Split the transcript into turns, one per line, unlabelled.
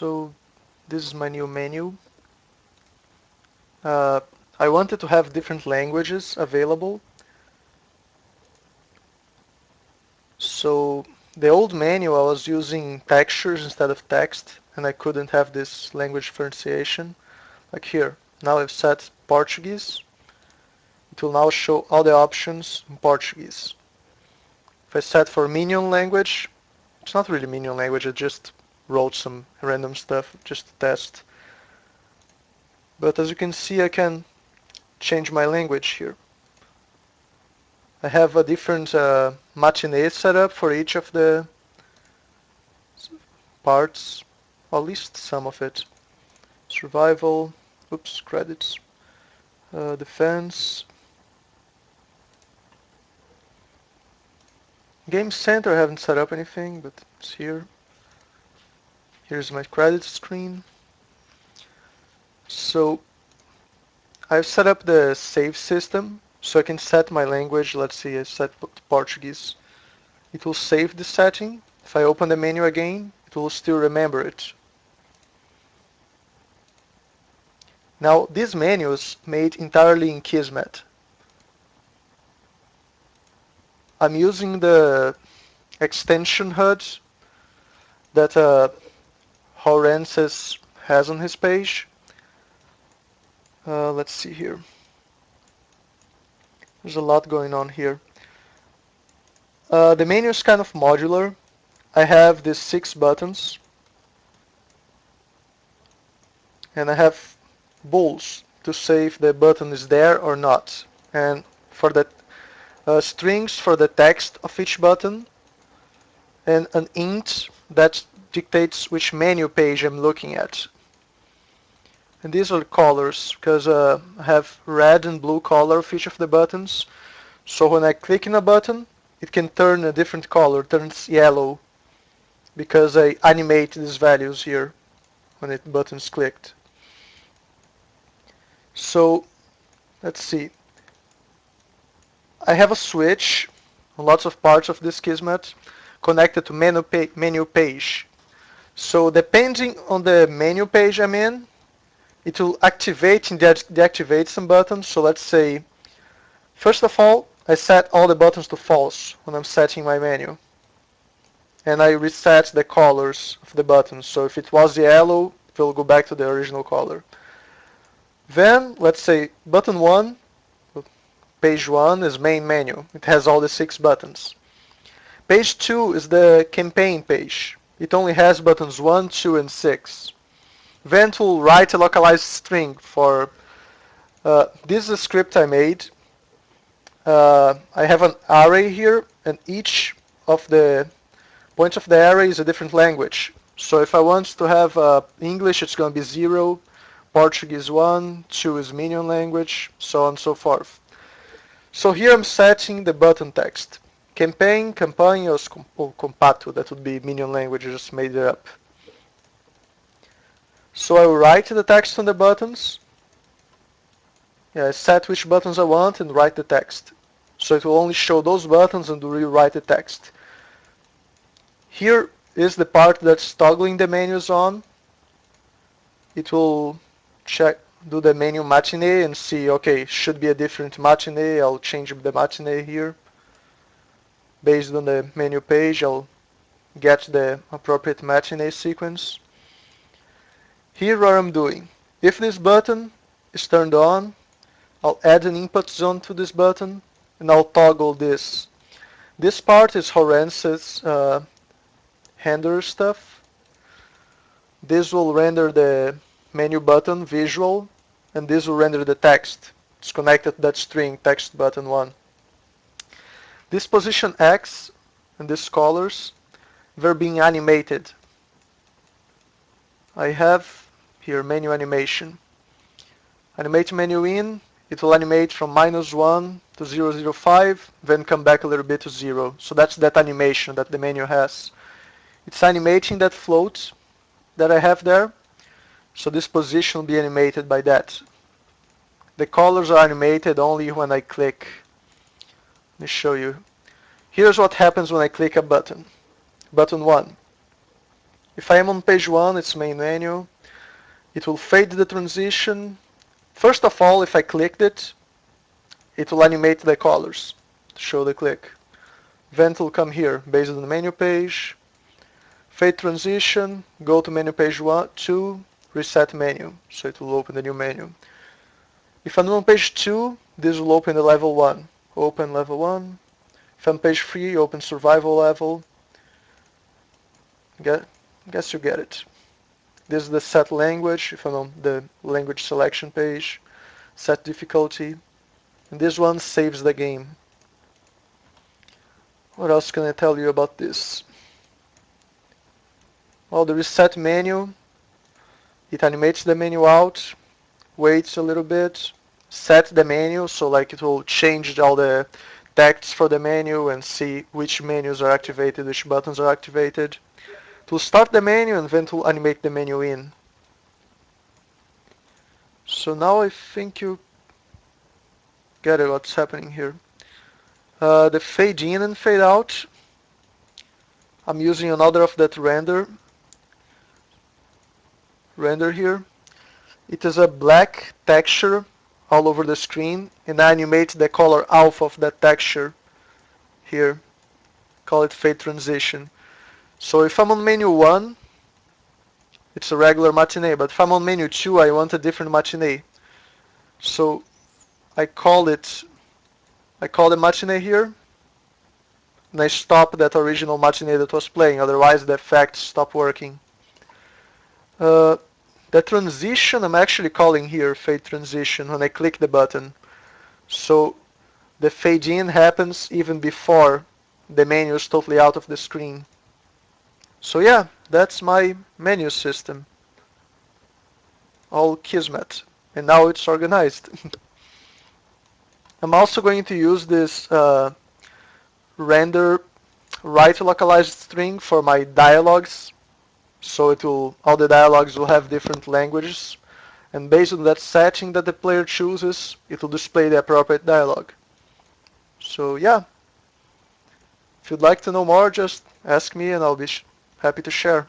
So this is my new menu. I wanted to have different languages available. So the old menu I was using textures instead of text, and I couldn't have this language differentiation. Like here, now I've set Portuguese. It will now show all the options in Portuguese. If I set for Minion language, it's not really Minion language, I just wrote some random stuff just to test. But as you can see, I can change my language here. I have a different matinee setup for each of the parts, or at least some of it. Survival, oops, credits, defense. Game Center I haven't set up anything, but it's here. Here's my credits screen. So I've set up the save system, so I can set my language. Let's see, I set Portuguese. It will save the setting. If I open the menu again, it will still remember it. Now, this menu is made entirely in Kismet. I'm using the extension HUD that Horenses has on his page. Let's see here. There's a lot going on here. The menu is kind of modular. I have these 6 buttons, and I have bools to say if the button is there or not, and for the strings for the text of each button, and an int that dictates which menu page I'm looking at. And these are colors, because I have red and blue color of each of the buttons. So when I click in a button, it can turn a different color, turns yellow, because I animate these values here when the button is clicked. So let's see. I have a switch on lots of parts of this Kismet connected to menu page. So depending on the menu page I'm in, it will activate and deactivate some buttons. So let's say, first of all, I set all the buttons to false when I'm setting my menu. And I reset the colors of the buttons. So if it was yellow, it will go back to the original color. Then, let's say, button 1, page 1 is main menu. It has all the 6 buttons. Page 2 is the campaign page. It only has buttons 1, 2, and 6. Then it will write a localized string for, this is a script I made. I have an array here, and each of the points of the array is a different language. So if I want to have English, it's going to be 0, Portuguese 1, 2 is Minion language, so on and so forth. So here I'm setting the button text. Campaign, campanha, or compato, that would be Minion language, I just made it up. So I will write the text on the buttons. I set which buttons I want and write the text. So it will only show those buttons and rewrite the text. Here is the part that's toggling the menus on. It will do the menu matinee and see, okay, should be a different matinee. I'll change the matinee here. Based on the menu page, I'll get the appropriate matinee sequence. Here what I'm doing, if this button is turned on, I'll add an input zone to this button, and I'll toggle this. This part is Horense's render stuff. This will render the menu button visual, and this will render the text. It's connected to that string, text button 1. This position X and these colors, they're being animated. I have here menu animation. Animate menu in, it will animate from -1 to 005, then come back a little bit to 0. So that's that animation that the menu has. It's animating that float that I have there. So this position will be animated by that. The colors are animated only when I click. Let me show you. Here's what happens when I click a button. Button 1. If I am on page 1, it's main menu. It will fade the transition. First of all, if I clicked it, it will animate the colors to show the click. Then it will come here based on the menu page. Fade transition, go to menu page 1, 2, reset menu. So it will open the new menu. If I'm on page 2, this will open the level 1. Open level 1. If I'm page 3, open survival level. Guess you get it. This is the set language, if I'm on the language selection page. Set difficulty. And this one saves the game. What else can I tell you about this? Well, the reset menu, it animates the menu out, waits a little bit, sets the menu, so like it will change all the text for the menu and see which menus are activated, which buttons are activated. It will start the menu and then it will animate the menu in. So now I think you get it, what's happening here. The fade in and fade out, I'm using another of that render here. It is a black texture all over the screen, and I animate the color alpha of that texture here. Call it fade transition. So if I'm on menu 1, it's a regular matinee, but if I'm on menu 2, I want a different matinee. So I call the matinee here, and I stop that original matinee that was playing, otherwise the effects stop working. The transition I'm actually calling here fade transition when I click the button. So the fade in happens even before the menu is totally out of the screen. So yeah, that's my menu system. All Kismet. And now it's organized. I'm also going to use this render right localized string for my dialogues. So all the dialogues will have different languages. And based on that setting that the player chooses, it will display the appropriate dialogue. So yeah, if you'd like to know more, just ask me and I'll be happy to share.